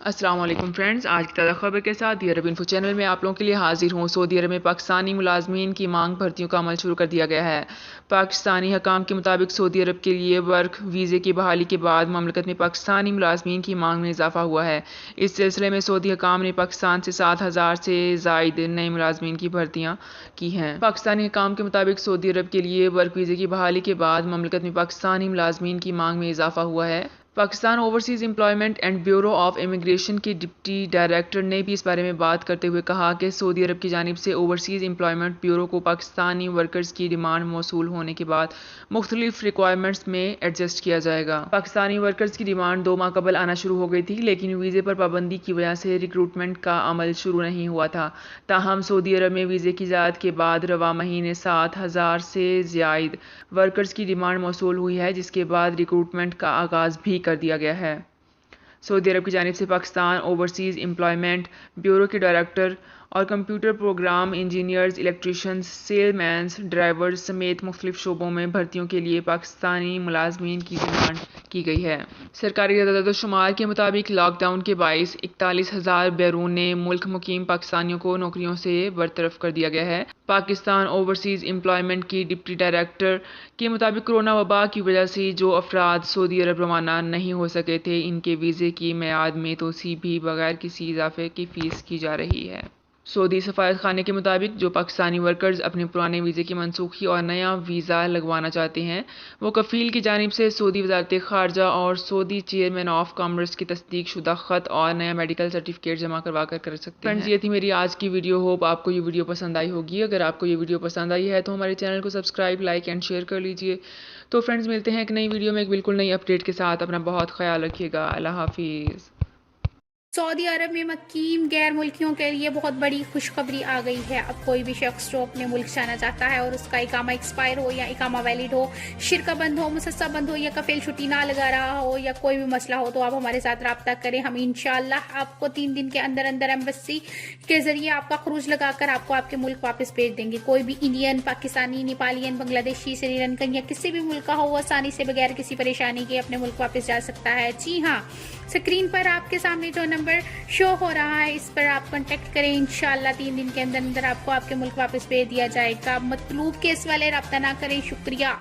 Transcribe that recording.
السلام علیکم فرینڈز، آج کی تازہ خبر کے ساتھ دی عرب انفو چینل میں آپ لوگوں کے لیے حاضر ہوں۔ سعودی عرب میں پاکستانی ملازمین کی مانگ بھرتیوں کا عمل شروع کر دیا گیا ہے۔ پاکستانی حکام کے مطابق سعودی عرب کے لیے ورک ویزے کی بحالی کے بعد مملکت میں پاکستانی ملازمین کی مانگ میں اضافہ ہوا ہے۔ اس سلسلے میں سعودی حکام نے پاکستان سے 7,000 سے زائد نئے ملازمین کی بھرتیاں کی ہیں۔ پاکستانی حکام کے مطابق سعودی عرب کے لیے ورک ویزے کی بحالی کے بعد مملکت میں پاکستانی ملازمین کی مانگ میں اضافہ ہوا ہے۔ Pakistan overseas employment and bureau of immigration کے ڈپٹی ڈائریکٹر نے بھی اس بارے میں بات کرتے ہوئے کہا کہ سعودی عرب کی جانب سے اوورسیز امپلائمنٹ بیورو کو پاکستانی ورکرز کی ڈیمانڈ موصول ہونے کے بعد مختلف ریکوائرمنٹس میں ایڈجسٹ کیا جائے گا۔ پاکستانی ورکرز کی ڈیمانڈ 2 ماہ قبل آنا شروع ہو گئی تھی، لیکن ویزے پر پابندی کی وجہ سے ریکروٹمنٹ کا عمل شروع نہیں ہوا تھا۔ تاہم سعودی عرب میں ویزے کی اجازت کے بعد رواں مہینے 7,000 سے زائد ورکرز کی ڈیمانڈ موصول ہوئی ہے، جس کے بعد ریکروٹمنٹ کا آغاز بھی کر دیا گیا ہے۔ سعودی عرب کی جانب سے پاکستان اوورسیز امپلائمنٹ بیورو کے ڈائریکٹر اور computer program engineers, electricians, salesmen, drivers سمیت مختلف شعبوں میں بھرتیوں کے لیے پاکستانی ملازمین کی ڈیمانڈ کی گئی ہے۔ سرکاری اعداد و شمار کے مطابق لاک ڈاؤن کے باعث 41,000 بیرون ملک مقیم پاکستانیوں کو نوکریوں سے برطرف کر دیا گیا ہے۔ پاکستان اوورسیز امپلائمنٹ کی ڈپٹی ڈائریکٹر کے مطابق کورونا وبا کی وجہ سے جو افراد سعودی عرب روانہ نہیں ہو سکے تھے، ان کے ویزے کی میعاد میں توسیع بھی بغیر کسی اضافے کی فیس کی جا رہی ہے۔ سعودی سفارت خانے کے مطابق جو پاکستانی ورکرز اپنے پرانے ویزے کی منسوخی اور نیا ویزا لگوانا چاہتے ہیں، وہ کفیل کی جانب سے سعودی وزارت خارجہ اور سعودی چیئرمین آف کامرس کی تصدیق شدہ خط اور نیا میڈیکل سرٹیفکیٹ جمع کروا کر سکتے ہیں۔ یہ تھی میری آج کی ویڈیو، ہوپ آپ کو یہ ویڈیو پسند آئی ہوگی۔ اگر آپ کو یہ ویڈیو پسند آئی ہے تو ہمارے چینل کو سبسکرائب، لائک اینڈ شیئر کر لیجئے۔ تو فرینڈز، ملتے ہیں ایک نئی ویڈیو میں ایک بالکل نئی اپڈیٹ کے ساتھ۔ اپنا بہت خیال رکھیے گا۔ اللہ حافظ۔ سعودی عرب میں مقیم غیر ملکیوں کے لیے بہت بڑی خوشخبری آ گئی ہے۔ اب کوئی بھی شخص جو اپنے ملک جانا چاہتا ہے اور اس کا اقامہ ایکسپائر ہو یا اقامہ ویلڈ ہو، شرکہ بند ہو، مسسہ بند ہو یا کفیل چھٹی نہ لگا رہا ہو یا کوئی بھی مسئلہ ہو، تو آپ ہمارے ساتھ رابطہ کریں۔ ہم انشاءاللہ آپ کو 3 دن کے اندر ایمبیسی کے ذریعے آپ کا خروج لگا کر آپ کو آپ کے ملک واپس بھیج دیں گے۔ کوئی بھی انڈین، پاکستانی، نیپالین، بنگلہ دیشی، سری لنکن یا کسی بھی ملک کا ہو، وہ آسانی سے بغیر کسی پریشانی کے اپنے ملک واپس جا سکتا ہے۔ جی ہاں، اسکرین پر آپ کے سامنے جو نمبر شو ہو رہا ہے، اس پر آپ کانٹیکٹ کریں۔ انشاءاللہ 3 دن کے اندر آپ کو آپ کے ملک واپس بھیج دیا جائے گا۔ مطلوب کیس والے رابطہ نہ کریں۔ شکریہ۔